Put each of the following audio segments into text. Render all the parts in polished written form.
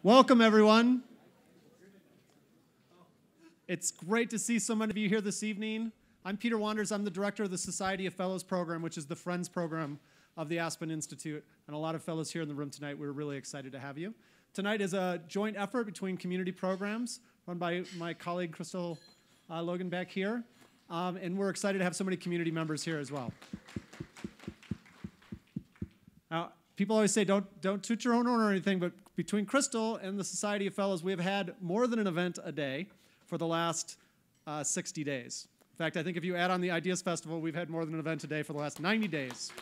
Welcome, everyone. It's great to see so many of you here this evening. I'm Peter Wanders. I'm the director of the Society of Fellows program, which is the Friends program of the Aspen Institute. And a lot of fellows here in the room tonight. We're really excited to have you. Tonight is a joint effort between community programs run by my colleague, Crystal Logan, back here. And we're excited to have so many community members here as well. Now, people always say, don't toot your own horn or anything, but between Crystal and the Society of Fellows, we have had more than an event a day for the last 60 days. In fact, I think if you add on the Ideas Festival, we've had more than an event a day for the last 90 days.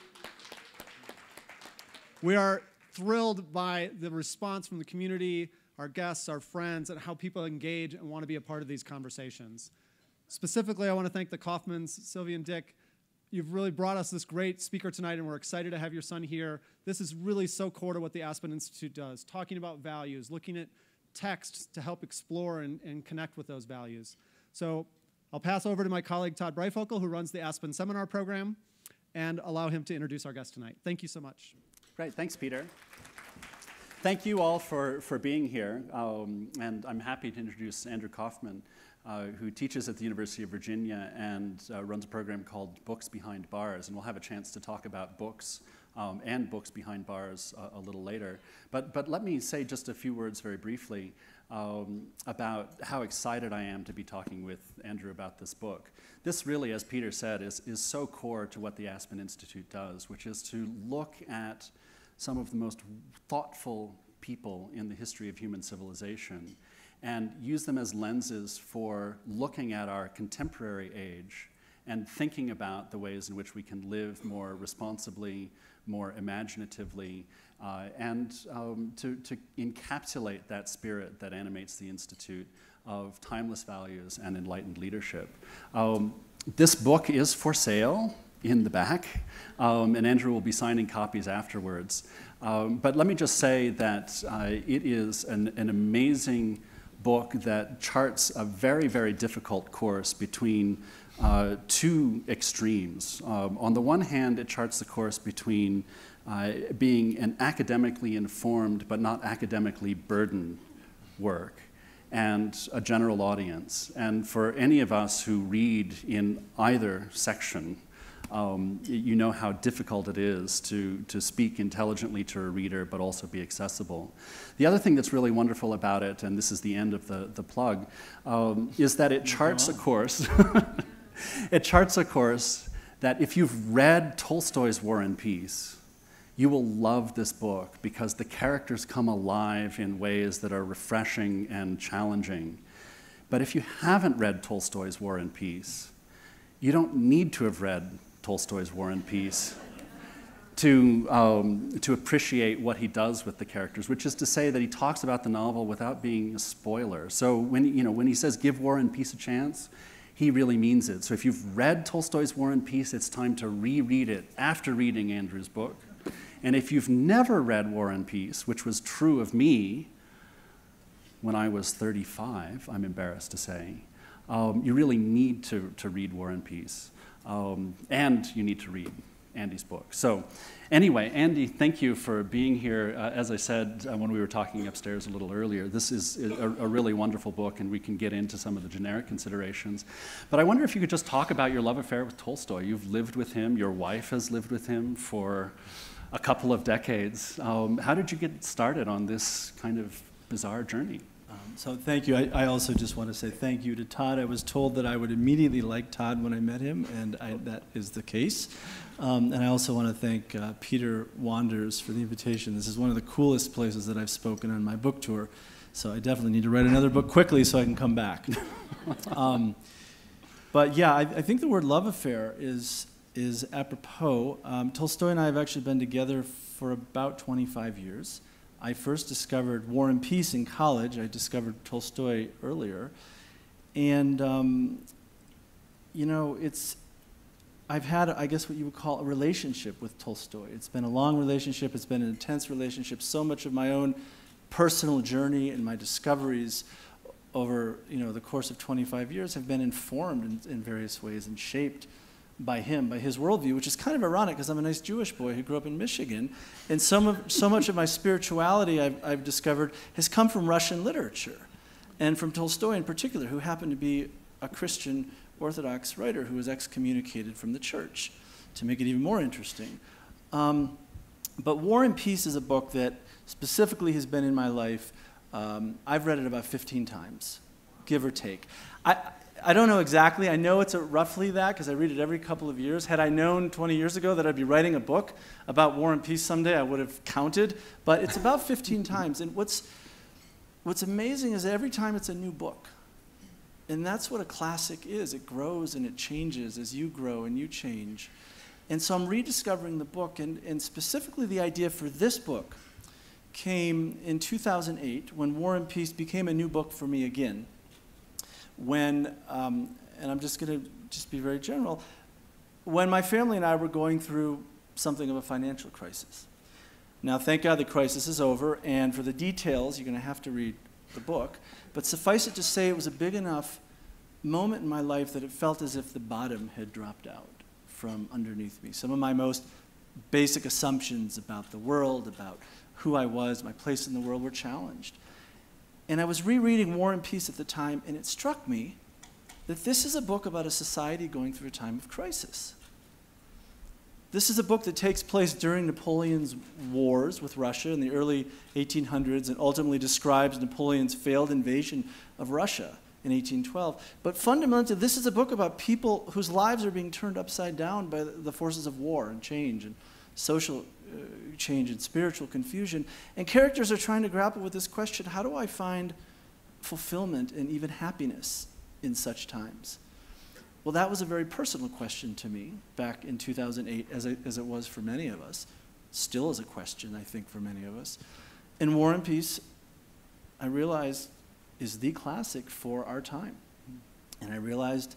We are thrilled by the response from the community, our guests, our friends, and how people engage and want to be a part of these conversations. Specifically, I want to thank the Kaufmans, Sylvia and Dick. You've really brought us this great speaker tonight, and we're excited to have your son here. This is really so core to what the Aspen Institute does, talking about values, looking at texts to help explore and connect with those values. So I'll pass over to my colleague, Todd Breifokel, who runs the Aspen Seminar Program, and allow him to introduce our guest tonight. Thank you so much. Great, thanks, Peter. Thank you all for being here, and I'm happy to introduce Andrew Kaufman, who teaches at the University of Virginia and runs a program called Books Behind Bars, and we'll have a chance to talk about books and books behind bars a little later. But let me say just a few words very briefly about how excited I am to be talking with Andrew about this book. This really, as Peter said, is so core to what the Aspen Institute does, which is to look at some of the most thoughtful people in the history of human civilization and use them as lenses for looking at our contemporary age and thinking about the ways in which we can live more responsibly, more imaginatively, and to encapsulate that spirit that animates the Institute of timeless values and enlightened leadership. This book is for sale in the back, and Andrew will be signing copies afterwards. But let me just say that it is an amazing book that charts a very, very difficult course between two extremes. On the one hand, it charts the course between being an academically informed but not academically burdened work and a general audience. And for any of us who read in either section, you know how difficult it is to speak intelligently to a reader, but also be accessible. The other thing that's really wonderful about it, and this is the end of the plug, is that it charts a course. It charts a course that if you've read Tolstoy's War and Peace, you will love this book because the characters come alive in ways that are refreshing and challenging. But if you haven't read Tolstoy's War and Peace, you don't need to have read Tolstoy's War and Peace to appreciate what he does with the characters, which is to say that he talks about the novel without being a spoiler. So when he says give War and Peace a chance, he really means it. So if you've read Tolstoy's War and Peace, it's time to reread it after reading Andrew's book. And if you've never read War and Peace, which was true of me when I was 35, I'm embarrassed to say, you really need to read War and Peace. And you need to read Andy's book. So anyway, Andy, thank you for being here. As I said when we were talking upstairs a little earlier, this is a really wonderful book, and we can get into some of the generic considerations. But I wonder if you could just talk about your love affair with Tolstoy. You've lived with him. Your wife has lived with him for a couple of decades. How did you get started on this kind of bizarre journey? So thank you. I also just want to say thank you to Todd. I was told that I would immediately like Todd when I met him, and that is the case. And I also want to thank Peter Wanders for the invitation. This is one of the coolest places that I've spoken on my book tour, so I definitely need to write another book quickly so I can come back. But yeah, I think the word love affair is apropos. Tolstoy and I have actually been together for about 25 years. I first discovered War and Peace in college. I discovered Tolstoy earlier. And, I've had, I guess, what you would call a relationship with Tolstoy. It's been a long relationship. It's been an intense relationship. So much of my own personal journey and my discoveries over, the course of 25 years have been informed in various ways and shaped by him, by his worldview, which is kind of ironic because I'm a nice Jewish boy who grew up in Michigan. And so much of my spirituality I've discovered has come from Russian literature and from Tolstoy in particular, who happened to be a Christian Orthodox writer who was excommunicated from the church, to make it even more interesting. But War and Peace is a book that specifically has been in my life. I've read it about 15 times, give or take. I don't know exactly. I know it's roughly that because I read it every couple of years. Had I known 20 years ago that I'd be writing a book about War and Peace someday, I would have counted. But it's about 15 times. And what's amazing is every time it's a new book. And that's what a classic is. It grows and it changes as you grow and you change. And so I'm rediscovering the book. And specifically the idea for this book came in 2008 when War and Peace became a new book for me again. When, and I'm just going to be very general, when my family and I were going through something of a financial crisis. Now, thank God the crisis is over, and for the details, you're going to have to read the book. But suffice it to say, it was a big enough moment in my life that it felt as if the bottom had dropped out from underneath me. Some of my most basic assumptions about the world, about who I was, my place in the world, were challenged. And I was rereading War and Peace at the time, and it struck me that this is a book about a society going through a time of crisis. This is a book that takes place during Napoleon's wars with Russia in the early 1800s and ultimately describes Napoleon's failed invasion of Russia in 1812. But fundamentally, this is a book about people whose lives are being turned upside down by the forces of war and change and social change and spiritual confusion. And characters are trying to grapple with this question: how do I find fulfillment and even happiness in such times? Well, that was a very personal question to me back in 2008, as it was for many of us. Still is a question, I think, for many of us. And War and Peace, I realized, is the classic for our time. And I realized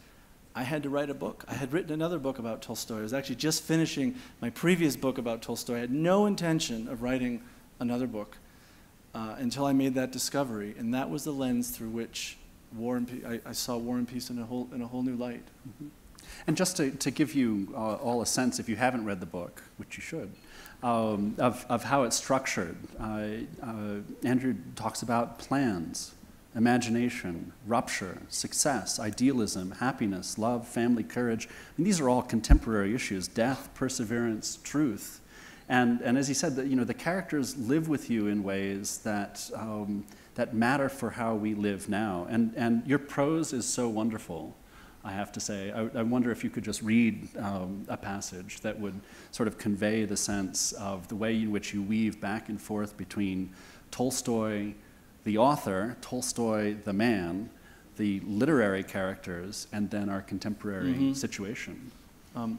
I had to write a book. I had written another book about Tolstoy. I was actually just finishing my previous book about Tolstoy. I had no intention of writing another book until I made that discovery. And that was the lens through which War and Peace, I saw War and Peace in a whole new light. Mm-hmm. And just to give you all a sense, if you haven't read the book, which you should, of how it's structured, Andrew talks about plans, imagination, rupture, success, idealism, happiness, love, family, courage. And these are all contemporary issues: death, perseverance, truth. And as he said, the characters live with you in ways that that matter for how we live now. And your prose is so wonderful, I have to say. I wonder if you could just read a passage that would sort of convey the sense of the way in which you weave back and forth between Tolstoy, the author, Tolstoy, the man, the literary characters, and then our contemporary situation.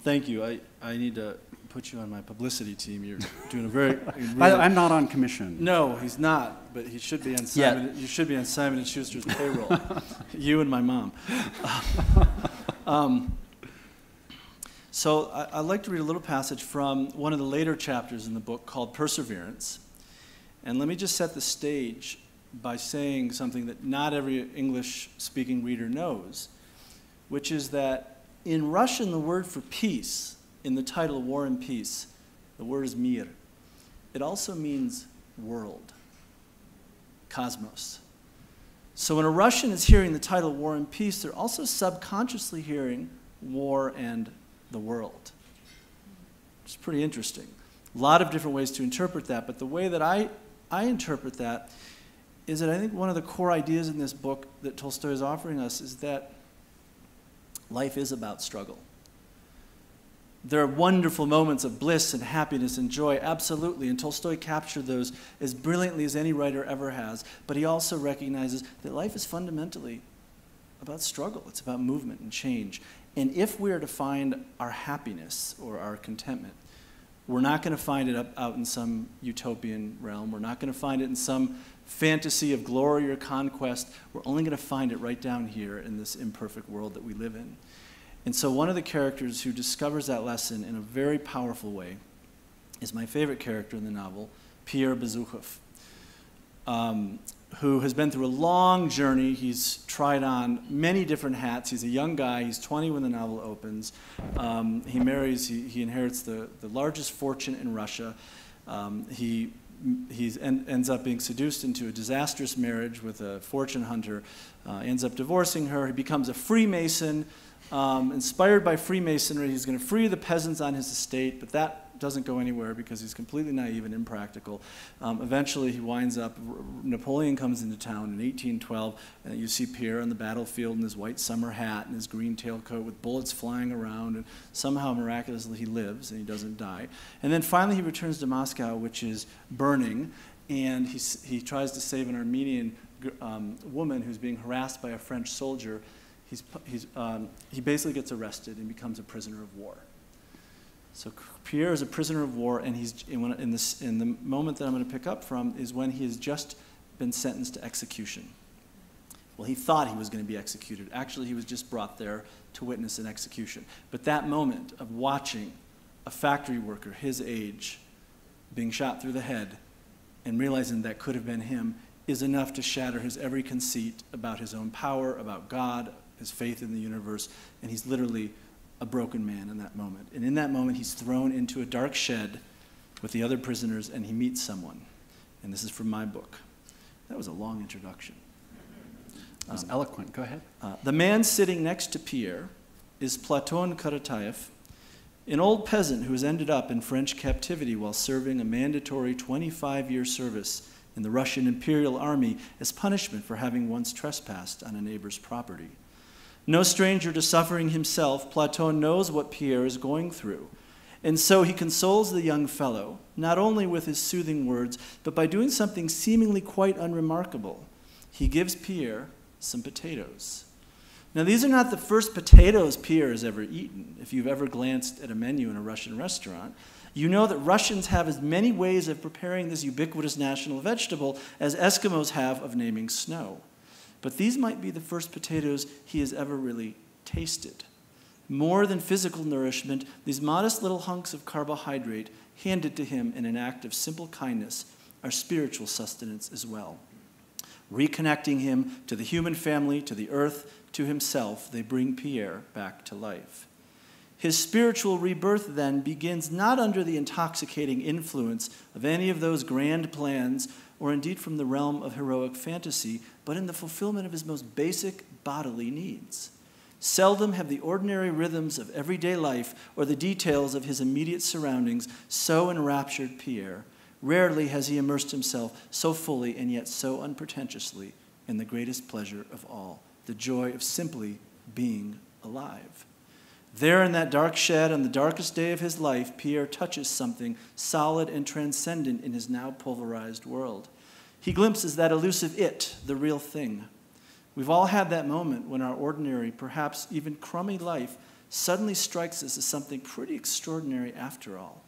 Thank you. I need to put you on my publicity team. You're doing a very... I'm not on commission. No, he's not, but he should be on Simon. You should be on Simon & Schuster's payroll. You and my mom. So I'd like to read a little passage from one of the later chapters in the book called Perseverance. And let me just set the stage by saying something that not every English-speaking reader knows, which is that in Russian, the word for peace, in the title War and Peace, the word is mir. It also means world, cosmos. So when a Russian is hearing the title War and Peace, they're also subconsciously hearing war and the world. It's pretty interesting. A lot of different ways to interpret that, but the way that I interpret that is that I think one of the core ideas in this book that Tolstoy is offering us is that life is about struggle. There are wonderful moments of bliss and happiness and joy, absolutely, and Tolstoy captured those as brilliantly as any writer ever has, but he also recognizes that life is fundamentally about struggle. It's about movement and change. And if we are to find our happiness or our contentment, we're not going to find it out in some utopian realm. We're not going to find it in some fantasy of glory or conquest. We're only going to find it right down here in this imperfect world that we live in. And so one of the characters who discovers that lesson in a very powerful way is my favorite character in the novel, Pierre Bezukhov, who has been through a long journey. He's tried on many different hats. He's a young guy. He's 20 when the novel opens. He marries, he inherits the largest fortune in Russia. He ends up being seduced into a disastrous marriage with a fortune hunter, ends up divorcing her. He becomes a Freemason. Inspired by Freemasonry, he's going to free the peasants on his estate, but that doesn't go anywhere because he's completely naive and impractical. Eventually, he winds up, Napoleon comes into town in 1812, and you see Pierre on the battlefield in his white summer hat and his green tailcoat with bullets flying around, and somehow, miraculously, he lives and he doesn't die. And then finally, he returns to Moscow, which is burning, and he tries to save an Armenian woman who's being harassed by a French soldier. He basically gets arrested and becomes a prisoner of war. So Pierre is a prisoner of war, and he's in the moment that I'm going to pick up from is when he has just been sentenced to execution. Well, he thought he was going to be executed. Actually, he was just brought there to witness an execution. But that moment of watching a factory worker his age being shot through the head and realizing that could have been him is enough to shatter his every conceit about his own power, about God, his faith in the universe, and he's literally a broken man in that moment. And in that moment, he's thrown into a dark shed with the other prisoners, and he meets someone. And this is from my book. That was a long introduction. That was eloquent. Go ahead. The man sitting next to Pierre is Platon Karatayev, an old peasant who has ended up in French captivity while serving a mandatory 25-year service in the Russian Imperial Army as punishment for having once trespassed on a neighbor's property. No stranger to suffering himself, Platon knows what Pierre is going through. And so he consoles the young fellow, not only with his soothing words, but by doing something seemingly quite unremarkable. He gives Pierre some potatoes. Now, these are not the first potatoes Pierre has ever eaten. If you've ever glanced at a menu in a Russian restaurant, you know that Russians have as many ways of preparing this ubiquitous national vegetable as Eskimos have of naming snow. But these might be the first potatoes he has ever really tasted. More than physical nourishment, these modest little hunks of carbohydrate handed to him in an act of simple kindness are spiritual sustenance as well. Reconnecting him to the human family, to the earth, to himself, they bring Pierre back to life. His spiritual rebirth then begins not under the intoxicating influence of any of those grand plans or indeed from the realm of heroic fantasy, but in the fulfillment of his most basic bodily needs. Seldom have the ordinary rhythms of everyday life or the details of his immediate surroundings so enraptured Pierre. Rarely has he immersed himself so fully and yet so unpretentiously in the greatest pleasure of all, the joy of simply being alive. There in that dark shed on the darkest day of his life, Pierre touches something solid and transcendent in his now pulverized world. He glimpses that elusive it, the real thing. We've all had that moment when our ordinary, perhaps even crummy life suddenly strikes us as something pretty extraordinary after all.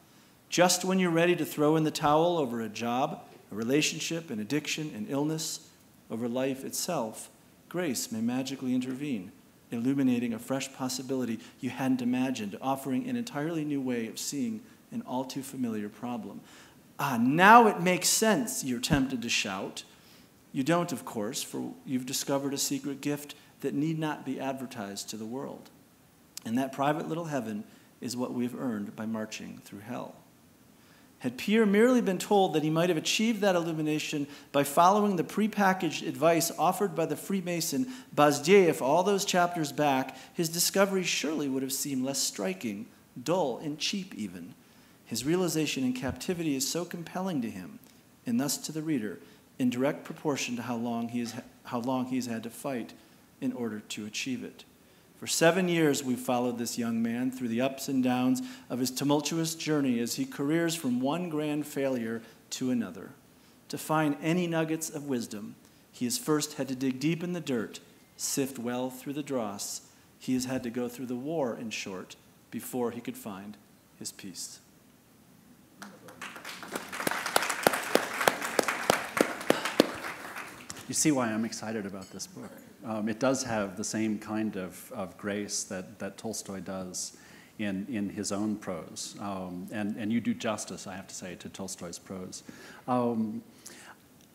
Just when you're ready to throw in the towel over a job, a relationship, an addiction, an illness, over life itself, grace may magically intervene, illuminating a fresh possibility you hadn't imagined, offering an entirely new way of seeing an all too familiar problem. Ah, now it makes sense, you're tempted to shout. You don't, of course, for you've discovered a secret gift that need not be advertised to the world. And that private little heaven is what we've earned by marching through hell. Had Pierre merely been told that he might have achieved that illumination by following the prepackaged advice offered by the Freemason Bazdiev all those chapters back, his discovery surely would have seemed less striking, dull, and cheap even. His realization in captivity is so compelling to him, and thus to the reader, in direct proportion to how long he's had to fight in order to achieve it. For 7 years, we've followed this young man through the ups and downs of his tumultuous journey as he careers from one grand failure to another. To find any nuggets of wisdom, he has first had to dig deep in the dirt, sift well through the dross. He has had to go through the war, in short, before he could find his peace. You see why I'm excited about this book. It does have the same kind of grace that Tolstoy does in his own prose. And you do justice, I have to say, to Tolstoy's prose.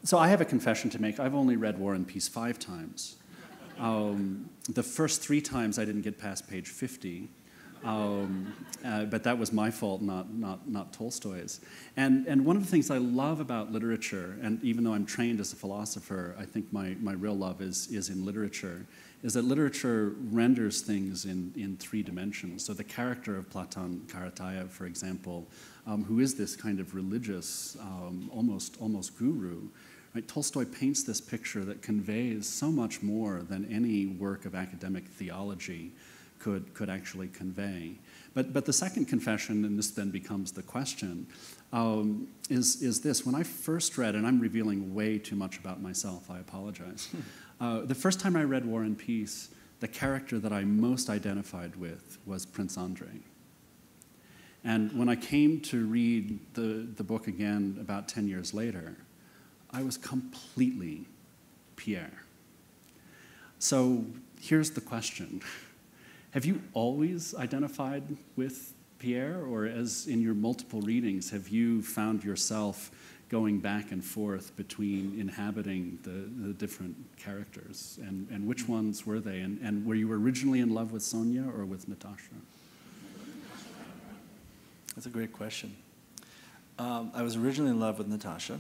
So I have a confession to make. I've only read War and Peace 5 times. The first 3 times I didn't get past page 50, but that was my fault, not Tolstoy's. And one of the things I love about literature, and even though I'm trained as a philosopher, I think my real love is in literature, is that literature renders things in 3 dimensions. So the character of Platon Karatayev, for example, who is this kind of religious, almost guru, right? Tolstoy paints this picture that conveys so much more than any work of academic theology could actually convey. But the second confession, and this then becomes the question, is this. When I first read, and I'm revealing way too much about myself, I apologize. The first time I read War and Peace, the character that I most identified with was Prince Andrei. And when I came to read the book again about 10 years later, I was completely Pierre. So here's the question. Have you always identified with Pierre, or as in your multiple readings, have you found yourself going back and forth between inhabiting the different characters? And which ones were they? And were you originally in love with Sonia or with Natasha? That's a great question. I was originally in love with Natasha,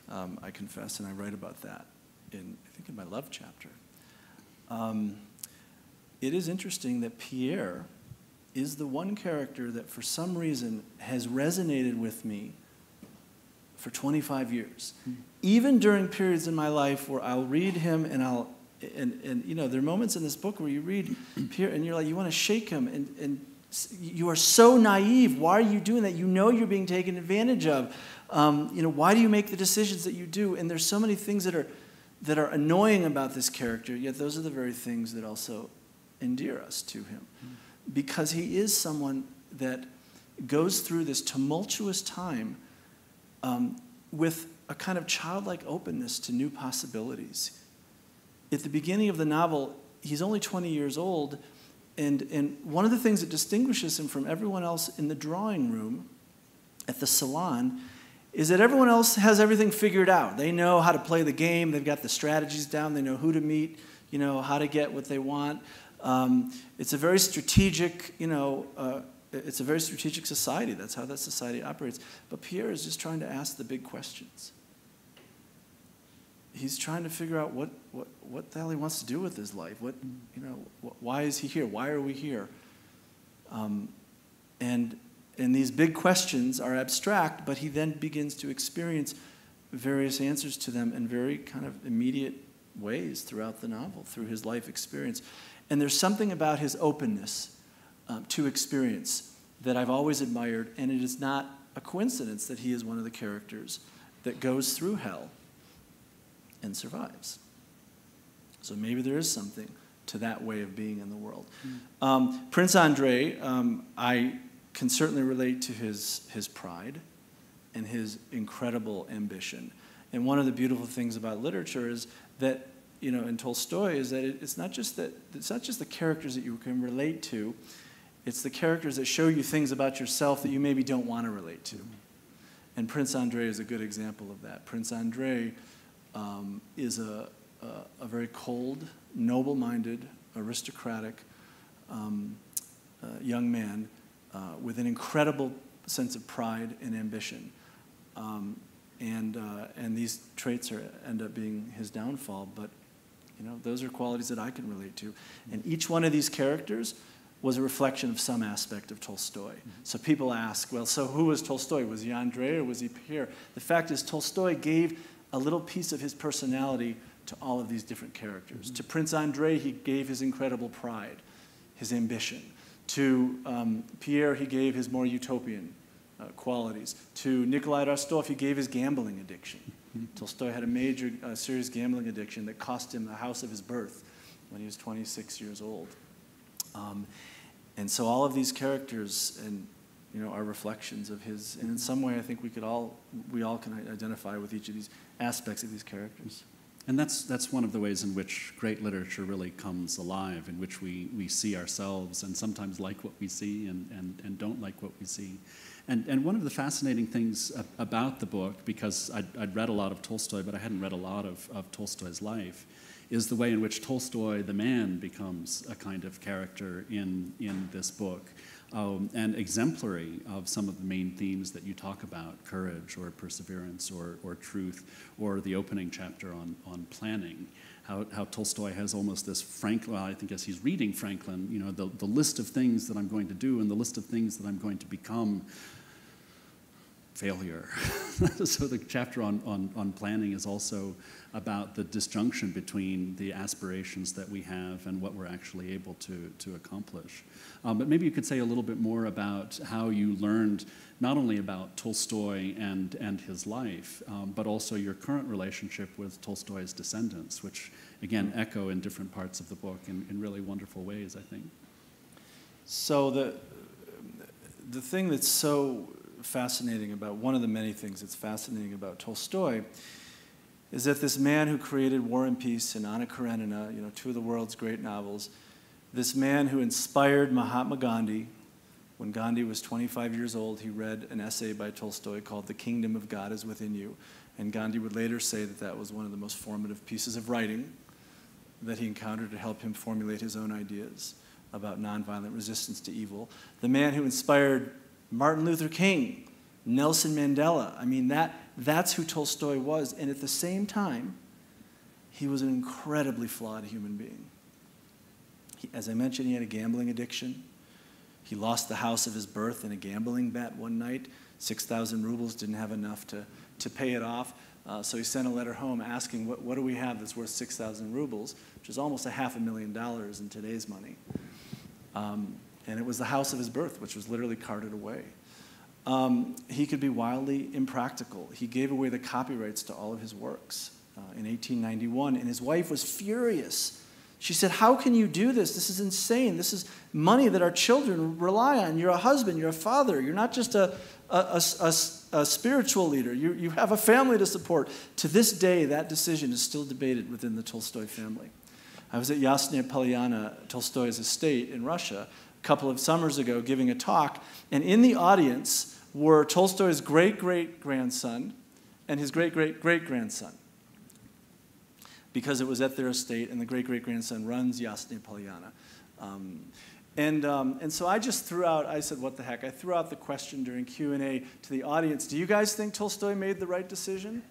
I confess, and I write about that I think in my love chapter. It is interesting that Pierre is the one character that for some reason has resonated with me for 25 years. Even during periods in my life where I'll read him and you know, there are moments in this book where you read Pierre and you're like, you want to shake him and you are so naive. Why are you doing that? You know you're being taken advantage of. You know, why do you make the decisions that you do? And there's so many things that are annoying about this character, yet those are the very things that also endear us to him. Because he is someone that goes through this tumultuous time with a kind of childlike openness to new possibilities. At the beginning of the novel, he's only 20 years old, and one of the things that distinguishes him from everyone else in the drawing room, at the salon, is that everyone else has everything figured out. They know how to play the game, they've got the strategies down, they know who to meet, you know, how to get what they want. It's a very strategic, it's a very strategic society. That's how that society operates. But Pierre is just trying to ask the big questions. He's trying to figure out what the hell he wants to do with his life. Why is he here? Why are we here? And these big questions are abstract, but he then begins to experience various answers to them in very kind of immediate ways throughout the novel, through his life experience. And there's something about his openness to experience that I've always admired, and it is not a coincidence that he is one of the characters that goes through hell and survives. So maybe there is something to that way of being in the world. Prince Andrei, I can certainly relate to his pride and his incredible ambition. And one of the beautiful things about literature is that, you know, in Tolstoy, is that it's not just the characters that you can relate to, it's the characters that show you things about yourself that you maybe don't want to relate to. And Prince Andrei is a good example of that. Prince Andrei is a very cold, noble-minded, aristocratic young man with an incredible sense of pride and ambition. And these traits end up being his downfall, but you know, those are qualities that I can relate to. And each one of these characters was a reflection of some aspect of Tolstoy. So people ask, well, so who was Tolstoy? Was he Andrei or was he Pierre? The fact is, Tolstoy gave a little piece of his personality to all of these different characters. To Prince Andrei, he gave his incredible pride, his ambition. To Pierre, he gave his more utopian qualities. To Nikolai Rostov, he gave his gambling addiction. Tolstoy had a major, serious gambling addiction that cost him the house of his birth when he was 26 years old. And so all of these characters, and you know, are reflections of his. And in some way, I think we all can identify with each of these aspects of these characters. And that's one of the ways in which great literature really comes alive, in which we see ourselves and sometimes like what we see and don't like what we see. And one of the fascinating things about the book, because I'd read a lot of Tolstoy, but I hadn't read a lot of Tolstoy's life, is the way in which Tolstoy, the man, becomes a kind of character in this book, and exemplary of some of the main themes that you talk about: courage or perseverance or truth, or the opening chapter on planning. How Tolstoy has almost this I think as he's reading Franklin, the list of things that I'm going to do and the list of things that I'm going to become. Failure. So the chapter on planning is also about the disjunction between the aspirations that we have and what we're actually able to accomplish. But maybe you could say a little bit more about how you learned not only about Tolstoy and his life, but also your current relationship with Tolstoy's descendants, which again echo in different parts of the book in really wonderful ways, I think. So the thing that's so fascinating about, one of the many things that's fascinating about Tolstoy, is that this man who created War and Peace and Anna Karenina, two of the world's great novels, this man who inspired Mahatma Gandhi. When Gandhi was 25 years old, he read an essay by Tolstoy called "The Kingdom of God is Within You," and Gandhi would later say that that was one of the most formative pieces of writing that he encountered to help him formulate his own ideas about nonviolent resistance to evil. The man who inspired Martin Luther King, Nelson Mandela. I mean, that's who Tolstoy was. And at the same time, he was an incredibly flawed human being. As I mentioned, he had a gambling addiction. He lost the house of his birth in a gambling bet one night. 6,000 rubles, didn't have enough to pay it off. So he sent a letter home asking, what do we have that's worth 6,000 rubles, which is almost $500,000 in today's money. And it was the house of his birth, which was literally carted away. He could be wildly impractical. He gave away the copyrights to all of his works in 1891, and his wife was furious. She said, "How can you do this? This is insane. This is money that our children rely on. You're a husband. You're a father. You're not just a spiritual leader. You have a family to support." To this day, that decision is still debated within the Tolstoy family. I was at Yasnaya Polyana, Tolstoy's estate in Russia, a couple of summers ago giving a talk, and in the audience were Tolstoy's great-great-grandson and his great-great-great-grandson, because it was at their estate, and the great-great-grandson runs Yasnaya Polyana. And so I just threw out, I said, what the heck? I threw out the question during Q&A to the audience, do you guys think Tolstoy made the right decision?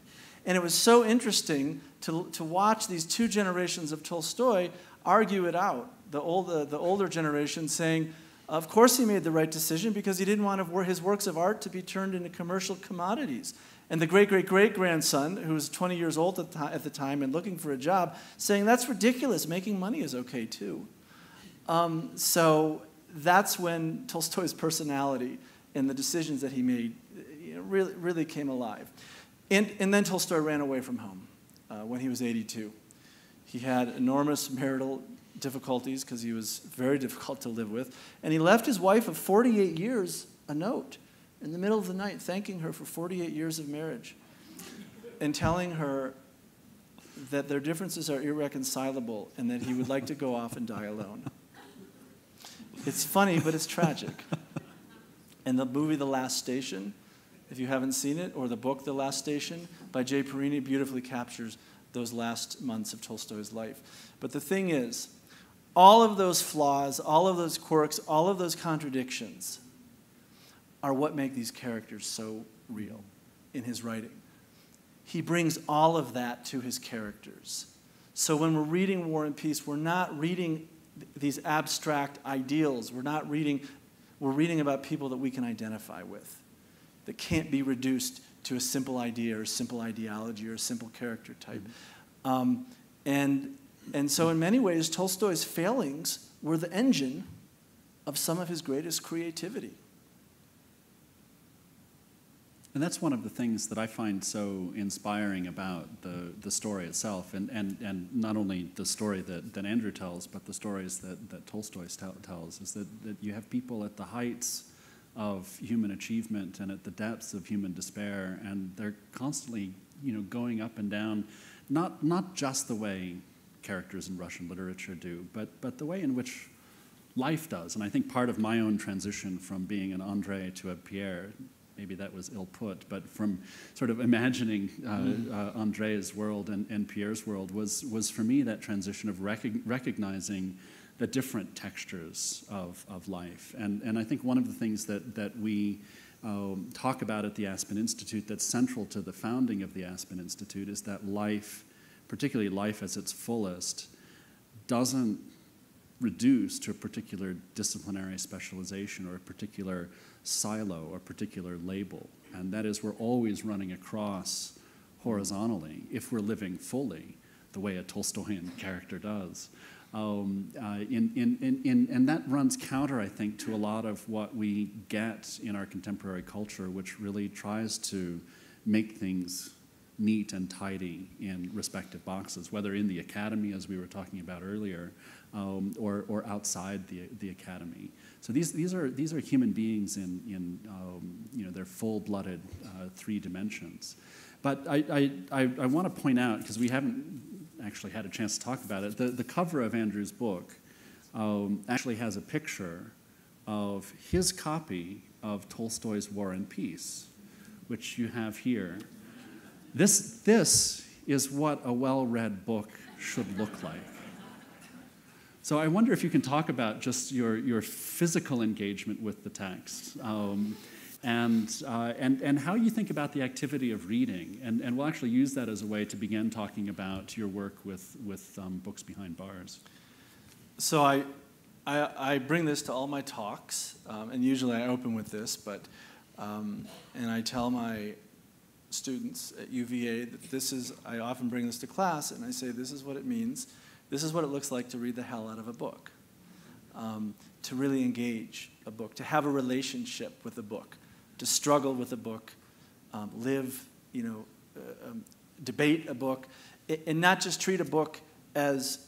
And it was so interesting to watch these two generations of Tolstoy argue it out. The older generation saying, of course he made the right decision because he didn't want his works of art to be turned into commercial commodities. And the great-great-great-grandson, who was 20 years old at the time and looking for a job, saying, that's ridiculous, making money is okay too. So that's when Tolstoy's personality and the decisions that he made really came alive. And then Tolstoy ran away from home when he was 82. He had enormous marital difficulties because he was very difficult to live with. And he left his wife of 48 years a note in the middle of the night thanking her for 48 years of marriage and telling her that their differences are irreconcilable and that he would like to go off and die alone. It's funny, but it's tragic. And the movie The Last Station, if you haven't seen it, or the book The Last Station by Jay Perini, beautifully captures those last months of Tolstoy's life. But the thing is, all of those flaws, all of those quirks, all of those contradictions are what make these characters so real in his writing. He brings all of that to his characters. So when we're reading War and Peace, we're not reading these abstract ideals. We're reading about people that we can identify with, that can't be reduced to a simple idea or a simple ideology or a simple character type. And so in many ways, Tolstoy's failings were the engine of some of his greatest creativity. And that's one of the things that I find so inspiring about the story itself, and not only the story that Andrew tells, but the stories that Tolstoy tells, is that you have people at the heights of human achievement and at the depths of human despair, and they're constantly going up and down not just the way characters in Russian literature do, but the way in which life does. And I think part of my own transition from being an Andrei to a Pierre, maybe that was ill put, but from sort of imagining Andrei's world and Pierre's world was for me that transition of recognizing the different textures of life. And I think one of the things that we talk about at the Aspen Institute that's central to the founding of the Aspen Institute is that life, particularly life as its fullest, doesn't reduce to a particular disciplinary specialization or a particular silo or particular label. And that is, we're always running across horizontally, if we're living fully, the way a Tolstoyan character does. And that runs counter, I think, to a lot of what we get in our contemporary culture, which really tries to make things neat and tidy in respective boxes, whether in the academy, as we were talking about earlier, or outside the academy. So these are human beings in their full-blooded 3 dimensions. But I want to point out, because we haven't actually had a chance to talk about it, the cover of Andrew's book actually has a picture of his copy of Tolstoy's War and Peace, which you have here. This is what a well-read book should look like. So I wonder if you can talk about just your physical engagement with the text, and how you think about the activity of reading, and we'll actually use that as a way to begin talking about your work with Books Behind Bars. So I bring this to all my talks, and usually I open with this, but and I tell my students at UVA that I often bring this to class, and I say this is what it means. This is what it looks like to read the hell out of a book, to really engage a book, to have a relationship with a book, to struggle with a book, live, debate a book, and not just treat a book as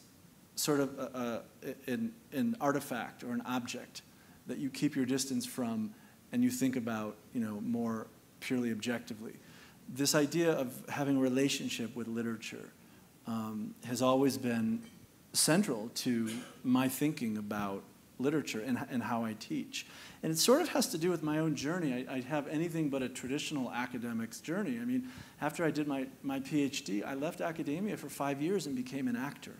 sort of an artifact or an object that you keep your distance from and you think about, more purely objectively. This idea of having a relationship with literature has always been central to my thinking about literature and how I teach. And it sort of has to do with my own journey. I have anything but a traditional academic's journey. I mean, after I did my PhD, I left academia for 5 years and became an actor.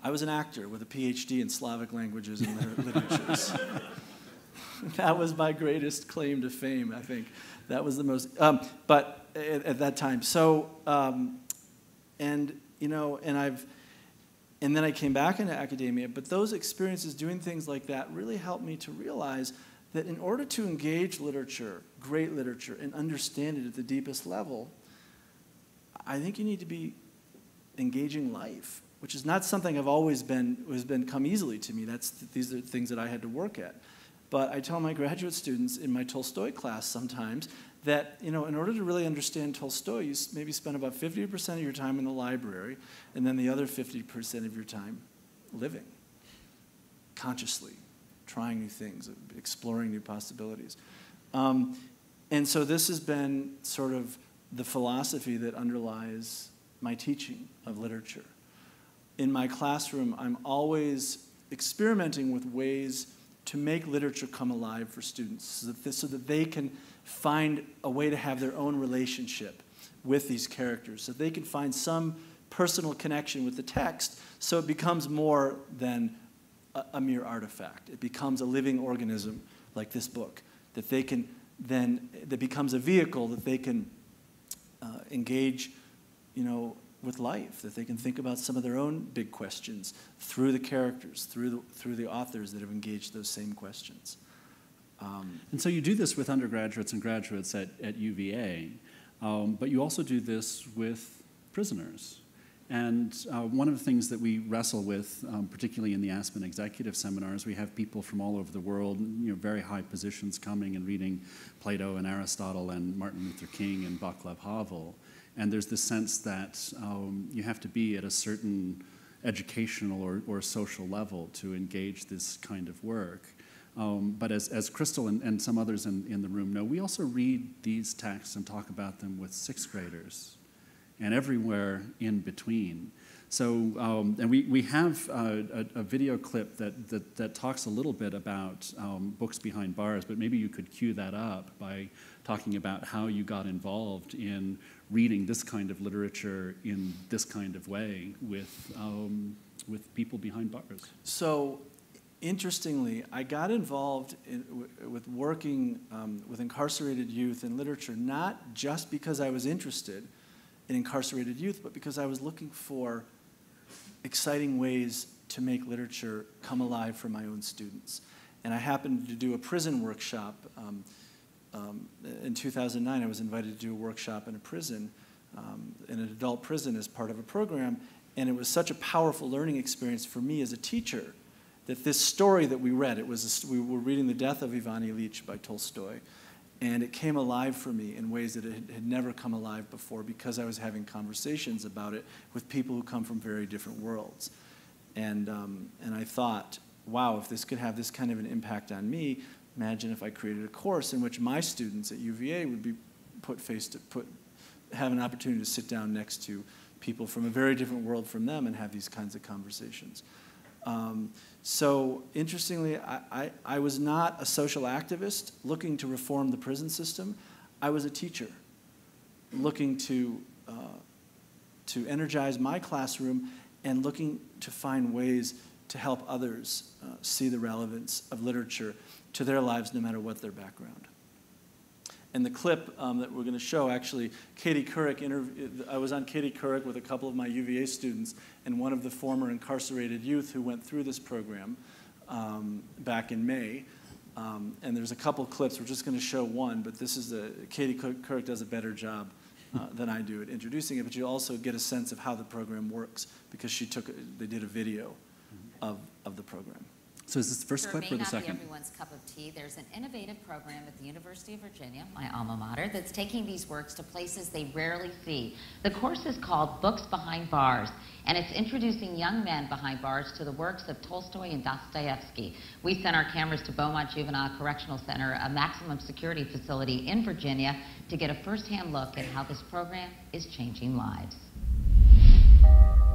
I was an actor with a PhD in Slavic languages and literatures. That was my greatest claim to fame, I think. That was the most, but at that time. So, and then I came back into academia, but those experiences doing things like that really helped me to realize that in order to engage literature, great literature, and understand it at the deepest level, I think you need to be engaging life, which is not something I've always come easily to me. These are things that I had to work at. But I tell my graduate students in my Tolstoy class sometimes that, in order to really understand Tolstoy, you maybe spend about 50% of your time in the library, and then the other 50% of your time living, consciously, trying new things, exploring new possibilities. And so this has been sort of the philosophy that underlies my teaching of literature. In my classroom, I'm always experimenting with ways to make literature come alive for students so that they can find a way to have their own relationship with these characters, so they can find some personal connection with the text so it becomes more than a mere artifact. It becomes a living organism like this book that becomes a vehicle that they can engage, with life, that they can think about some of their own big questions through the characters, through the authors that have engaged those same questions. And so you do this with undergraduates and graduates at UVA, but you also do this with prisoners. And one of the things that we wrestle with, particularly in the Aspen Executive Seminars, we have people from all over the world, very high positions coming and reading Plato and Aristotle and Martin Luther King and Václav Havel. And there's this sense that you have to be at a certain educational or social level to engage this kind of work. But as Crystal and some others in the room know, we also read these texts and talk about them with 6th graders and everywhere in between. So, and we have a video clip that talks a little bit about books behind bars, but maybe you could cue that up by talking about how you got involved in reading this kind of literature in this kind of way with people behind bars. So, interestingly, I got involved with working with incarcerated youth in literature, not just because I was interested in incarcerated youth, but because I was looking for exciting ways to make literature come alive for my own students. And I happened to do a prison workshop. In 2009, I was invited to do a workshop in a prison, in an adult prison as part of a program, and it was such a powerful learning experience for me as a teacher that this story that we read, we were reading The Death of Ivan Ilyich by Tolstoy, and it came alive for me in ways that it had never come alive before because I was having conversations about it with people who come from very different worlds. And I thought, wow, if this could have this kind of an impact on me, imagine if I created a course in which my students at UVA would be have an opportunity to sit down next to people from a very different world from them and have these kinds of conversations. So interestingly, I was not a social activist looking to reform the prison system. I was a teacher looking to energize my classroom and looking to find ways to help others see the relevance of literature to their lives no matter what their background. And the clip that we're going to show, actually, Katie Couric, I was on Katie Couric with a couple of my UVA students and one of the former incarcerated youth who went through this program back in May. And there's a couple clips. We're just going to show one, but this is Katie Couric does a better job than I do at introducing it, but you also get a sense of how the program works because they did a video of the program. So is this the first clip or the second? It may not be everyone's cup of tea. There's an innovative program at the University of Virginia, my alma mater, that's taking these works to places they rarely see. The course is called Books Behind Bars, and it's introducing young men behind bars to the works of Tolstoy and Dostoevsky. We sent our cameras to Beaumont Juvenile Correctional Center, a maximum security facility in Virginia, to get a first-hand look at how this program is changing lives.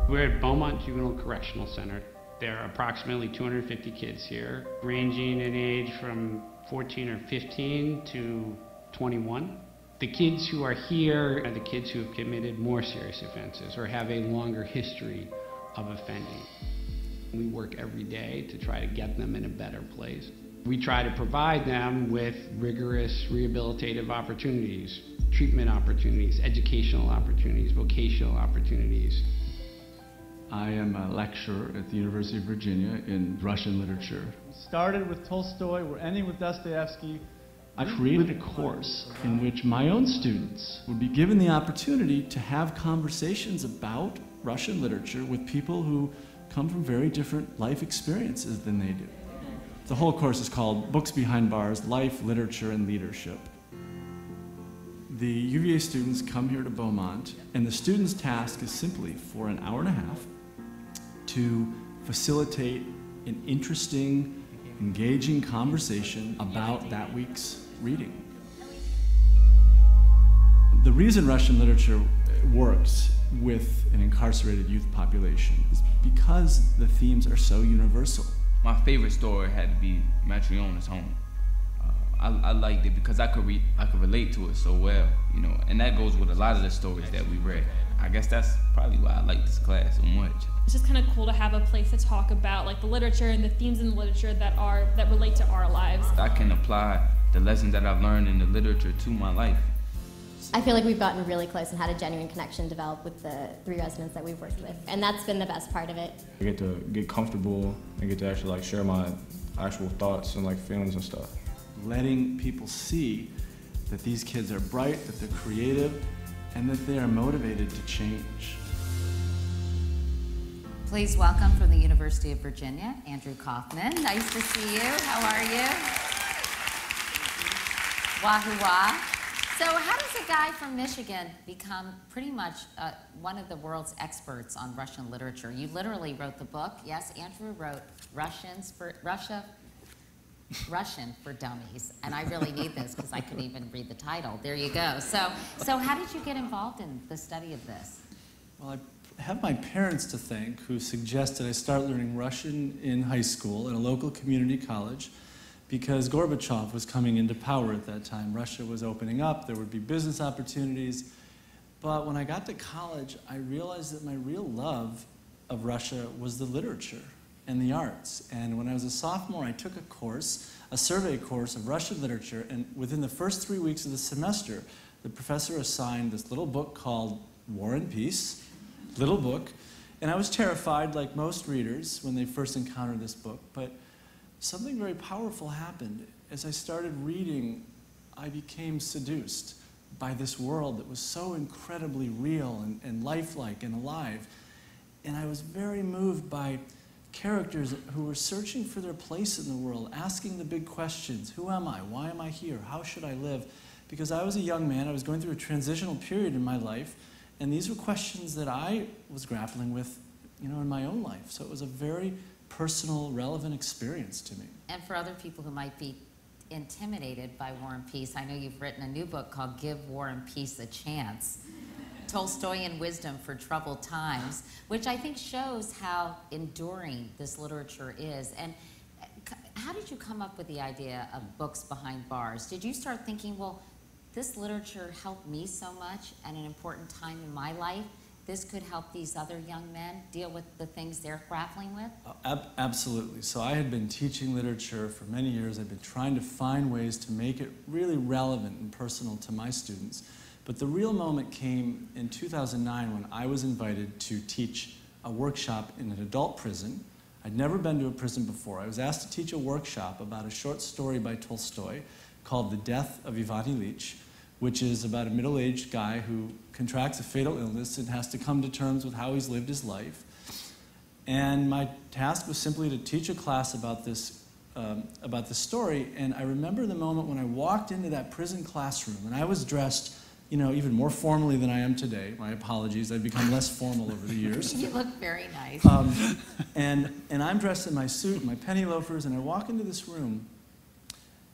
We're at Beaumont Juvenile Correctional Center. There are approximately 250 kids here, ranging in age from 14 or 15 to 21. The kids who are here are the kids who have committed more serious offenses or have a longer history of offending. We work every day to try to get them in a better place. We try to provide them with rigorous rehabilitative opportunities, treatment opportunities, educational opportunities, vocational opportunities. I am a lecturer at the University of Virginia in Russian literature. Started with Tolstoy, we're ending with Dostoevsky. I created a course in which my own students would be given the opportunity to have conversations about Russian literature with people who come from very different life experiences than they do. The whole course is called Books Behind Bars, Life, Literature, and Leadership. The UVA students come here to Beaumont, and the students' task is simply for an hour and a half to facilitate an interesting, engaging conversation about that week's reading. The reason Russian literature works with an incarcerated youth population is because the themes are so universal. My favorite story had to be Matryona's Home. I liked it because I could relate to it so well, you know, and that goes with a lot of the stories that we read. I guess that's probably why I like this class so much. It's just kind of cool to have a place to talk about like the literature and the themes in the literature that relate to our lives. I can apply the lessons that I've learned in the literature to my life. I feel like we've gotten really close and had a genuine connection develop with the 3 residents that we've worked with, and that's been the best part of it. I get to get comfortable and get to actually like share my actual thoughts and like feelings and stuff. Letting people see that these kids are bright, that they're creative, and that they are motivated to change. Please welcome from the University of Virginia, Andrew Kaufman. Nice to see you. How are you? Wahoo wah. So how does a guy from Michigan become pretty much one of the world's experts on Russian literature? You literally wrote the book. Yes, Andrew wrote Russia Russian for Dummies, and I really need this because I couldn't even read the title. There you go. So how did you get involved in the study of this? Well, I have my parents to thank, who suggested I start learning Russian in high school at a local community college, because Gorbachev was coming into power at that time. Russia was opening up, there would be business opportunities. But when I got to college, I realized that my real love of Russia was the literature and the arts. And when I was a sophomore, I took a course, a survey course of Russian literature, and within the first 3 weeks of the semester, the professor assigned this little book called War and Peace, little book, and I was terrified, like most readers, when they first encountered this book, but something very powerful happened. As I started reading, I became seduced by this world that was so incredibly real and lifelike and alive, and I was very moved by characters who were searching for their place in the world, asking the big questions. Who am I? Why am I here? How should I live? Because I was a young man, I was going through a transitional period in my life, and these were questions that I was grappling with, in my own life. So it was a very personal, relevant experience to me. And for other people who might be intimidated by War and Peace, I know you've written a new book called Give War and Peace a Chance. Tolstoyan Wisdom for Troubled Times, which I think shows how enduring this literature is. And how did you come up with the idea of books behind bars? Did you start thinking, well, this literature helped me so much at an important time in my life, this could help these other young men deal with the things they're grappling with? Absolutely. So I had been teaching literature for many years. I'd been trying to find ways to make it really relevant and personal to my students. But the real moment came in 2009 when I was invited to teach a workshop in an adult prison. I'd never been to a prison before. I was asked to teach a workshop about a short story by Tolstoy called The Death of Ivan Ilyich, which is about a middle-aged guy who contracts a fatal illness and has to come to terms with how he's lived his life. And my task was simply to teach a class about this story. And I remember the moment when I walked into that prison classroom, and I was dressed even more formally than I am today. My apologies, I've become less formal over the years. You look very nice. And I'm dressed in my suit and my penny loafers, and I walk into this room,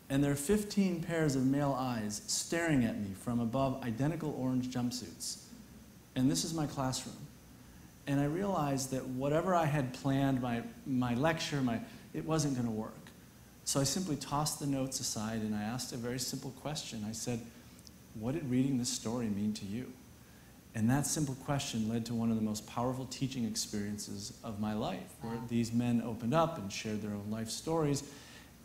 and there are 15 pairs of male eyes staring at me from above identical orange jumpsuits. And this is my classroom. And I realized that whatever I had planned, my lecture, it wasn't going to work. So I simply tossed the notes aside, and I asked a very simple question. I said, what did reading this story mean to you? And that simple question led to one of the most powerful teaching experiences of my life, where these men opened up and shared their own life stories.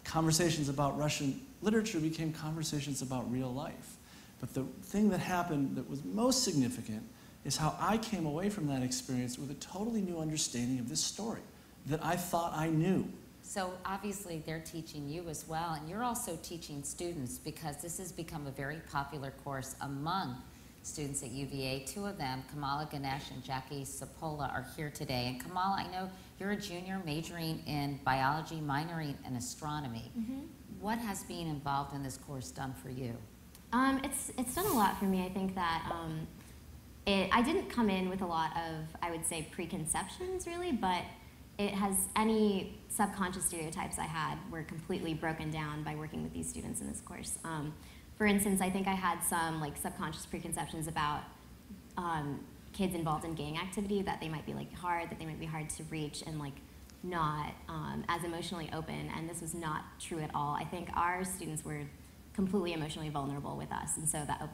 Conversations about Russian literature became conversations about real life. But the thing that happened that was most significant is how I came away from that experience with a totally new understanding of this story that I thought I knew. So obviously they're teaching you as well, and you're also teaching students, because this has become a very popular course among students at UVA. Two of them, Kamala Ganesh and Jackie Sapola, are here today. And Kamala, I know you're a junior majoring in biology, minoring in astronomy. Mm-hmm. What has being involved in this course done for you? It's done a lot for me. I think that I didn't come in with a lot of, I would say, preconceptions really, but it has any subconscious stereotypes I had were completely broken down by working with these students in this course. For instance, I think I had some subconscious preconceptions about kids involved in gang activity, that they might be hard, that they might be hard to reach, and not as emotionally open, and this was not true at all. I think our students were completely emotionally vulnerable with us, and so that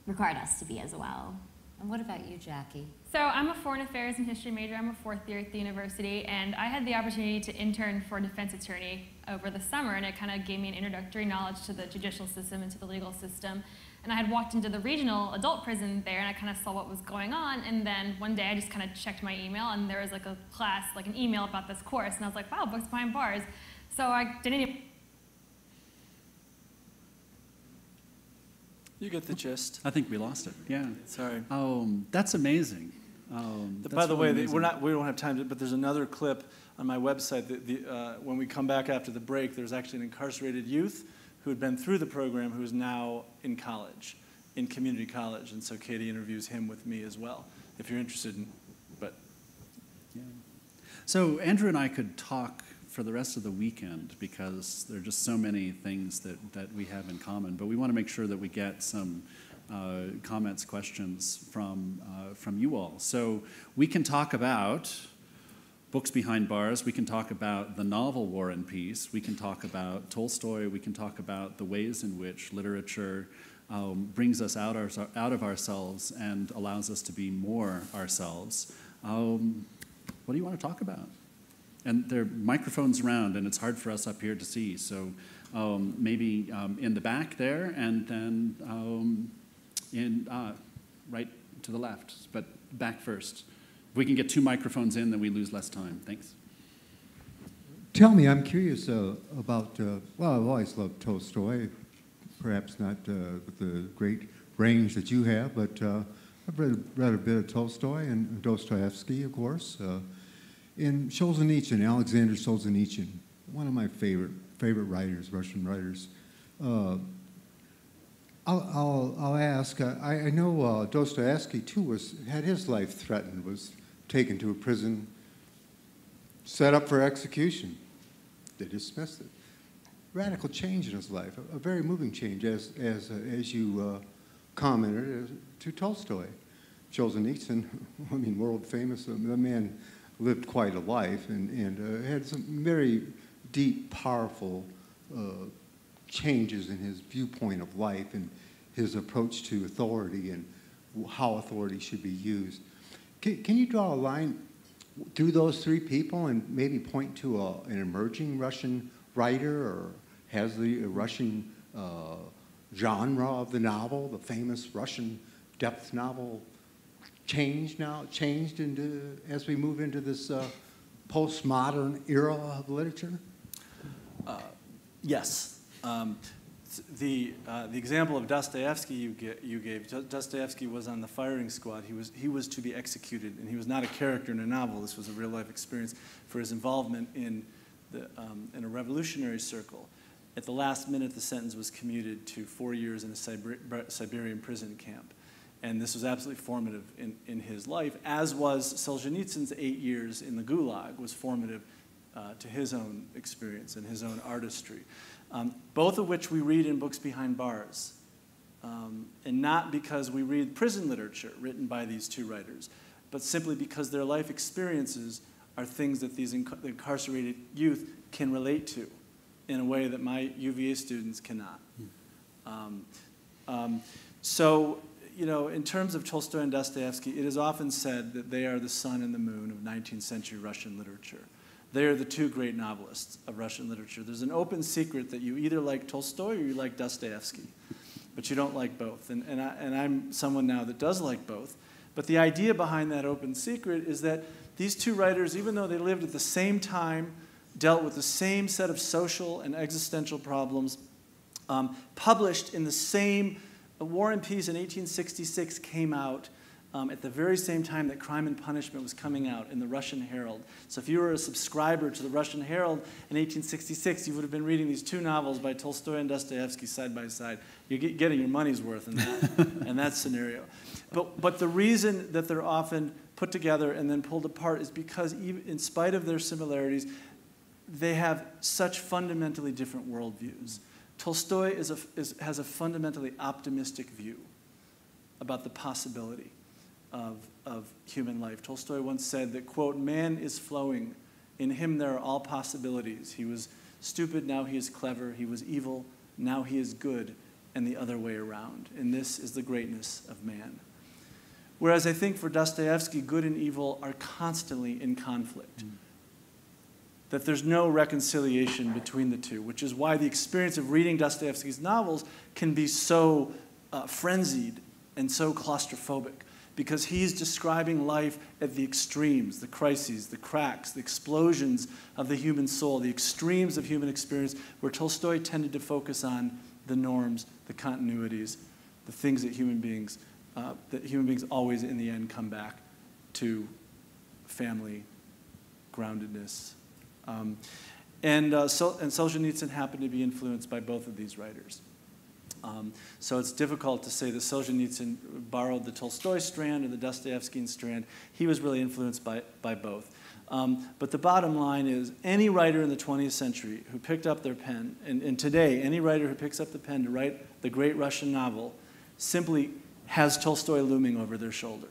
required us to be as well. And what about you, Jackie? So I'm a foreign affairs and history major. I'm a fourth year at the university, and I had the opportunity to intern for a defense attorney over the summer, and it kind of gave me an introductory knowledge to the judicial system and to the legal system. And I had walked into the regional adult prison there, and I kind of saw what was going on, and then one day I just kind of checked my email, and there was a class, an email about this course, and I was like, wow, books behind bars. So I didn't even... You get the gist. I think we lost it. Yeah. Sorry. That's amazing. By the way, we don't have time, but there's another clip on my website. When we come back after the break, there's actually an incarcerated youth who had been through the program who is now in college, in community college, and so Katie interviews him with me as well, if you're interested in. But yeah. So Andrew and I could talk for the rest of the weekend, because there are just so many things that we have in common. But we want to make sure that we get some comments, questions from you all. So we can talk about books behind bars. We can talk about the novel War and Peace. We can talk about Tolstoy. We can talk about the ways in which literature brings us out of ourselves and allows us to be more ourselves. What do you want to talk about? And there are microphones around, and it's hard for us up here to see. So maybe in the back there, and then right to the left, but back first. If we can get 2 microphones in, then we lose less time. Thanks. Tell me, I'm curious about, well, I've always loved Tolstoy, perhaps not with the great range that you have, but I've read a bit of Tolstoy and Dostoevsky, of course. In Solzhenitsyn, Alexander Solzhenitsyn, one of my favorite writers, Russian writers. I'll ask, I know Dostoevsky too had his life threatened, was taken to a prison, set up for execution. They dismissed it. Radical change in his life, a very moving change, as you commented, to Tolstoy. Solzhenitsyn, I mean, world famous, the man lived quite a life and had some very deep, powerful changes in his viewpoint of life and his approach to authority and how authority should be used. Can you draw a line through those 3 people and maybe point to an emerging Russian writer, or has the Russian genre of the novel, the famous Russian depth novel, changed into, as we move into this postmodern era of literature? Yes. The example of Dostoevsky you gave, Dostoevsky was on the firing squad. He was to be executed, and he was not a character in a novel. This was a real life experience for his involvement in a revolutionary circle. At the last minute, the sentence was commuted to 4 years in a Siberian prison camp. And this was absolutely formative in his life, as was Solzhenitsyn's 8 years in the Gulag was formative to his own experience and his own artistry. Both of which we read in books behind bars. And not because we read prison literature written by these 2 writers, but simply because their life experiences are things that these incarcerated youth can relate to in a way that my UVA students cannot. So, you know, in terms of Tolstoy and Dostoevsky, it is often said that they are the sun and the moon of 19th century Russian literature. They are the 2 great novelists of Russian literature. There's an open secret that you either like Tolstoy or you like Dostoevsky, but you don't like both. And I'm someone now that does like both. But the idea behind that open secret is that these 2 writers, even though they lived at the same time, dealt with the same set of social and existential problems, published in the same, War and Peace in 1866 came out at the very same time that Crime and Punishment was coming out in the Russian Herald. So if you were a subscriber to the Russian Herald in 1866, you would have been reading these 2 novels by Tolstoy and Dostoevsky side by side. You're getting your money's worth in that, in that scenario. But the reason that they're often put together and then pulled apart is because even in spite of their similarities, they have such fundamentally different worldviews. Tolstoy has a fundamentally optimistic view about the possibility of human life. Tolstoy once said that, quote, "Man is flowing. In him there are all possibilities. He was stupid, now he is clever. He was evil, now he is good, and the other way around. And this is the greatness of man." Whereas I think for Dostoevsky, good and evil are constantly in conflict. That there's no reconciliation between the 2, which is why the experience of reading Dostoevsky's novels can be so frenzied and so claustrophobic, because he's describing life at the extremes, the crises, the cracks, the explosions of the human soul, the extremes of human experience, where Tolstoy tended to focus on the norms, the continuities, the things that human beings always in the end come back to: family, groundedness. And Solzhenitsyn happened to be influenced by both of these writers. So it's difficult to say that Solzhenitsyn borrowed the Tolstoy strand or the Dostoevskian strand. He was really influenced by both. But the bottom line is any writer in the 20th century who picked up their pen, and today any writer who picks up the pen to write the great Russian novel simply has Tolstoy looming over their shoulder.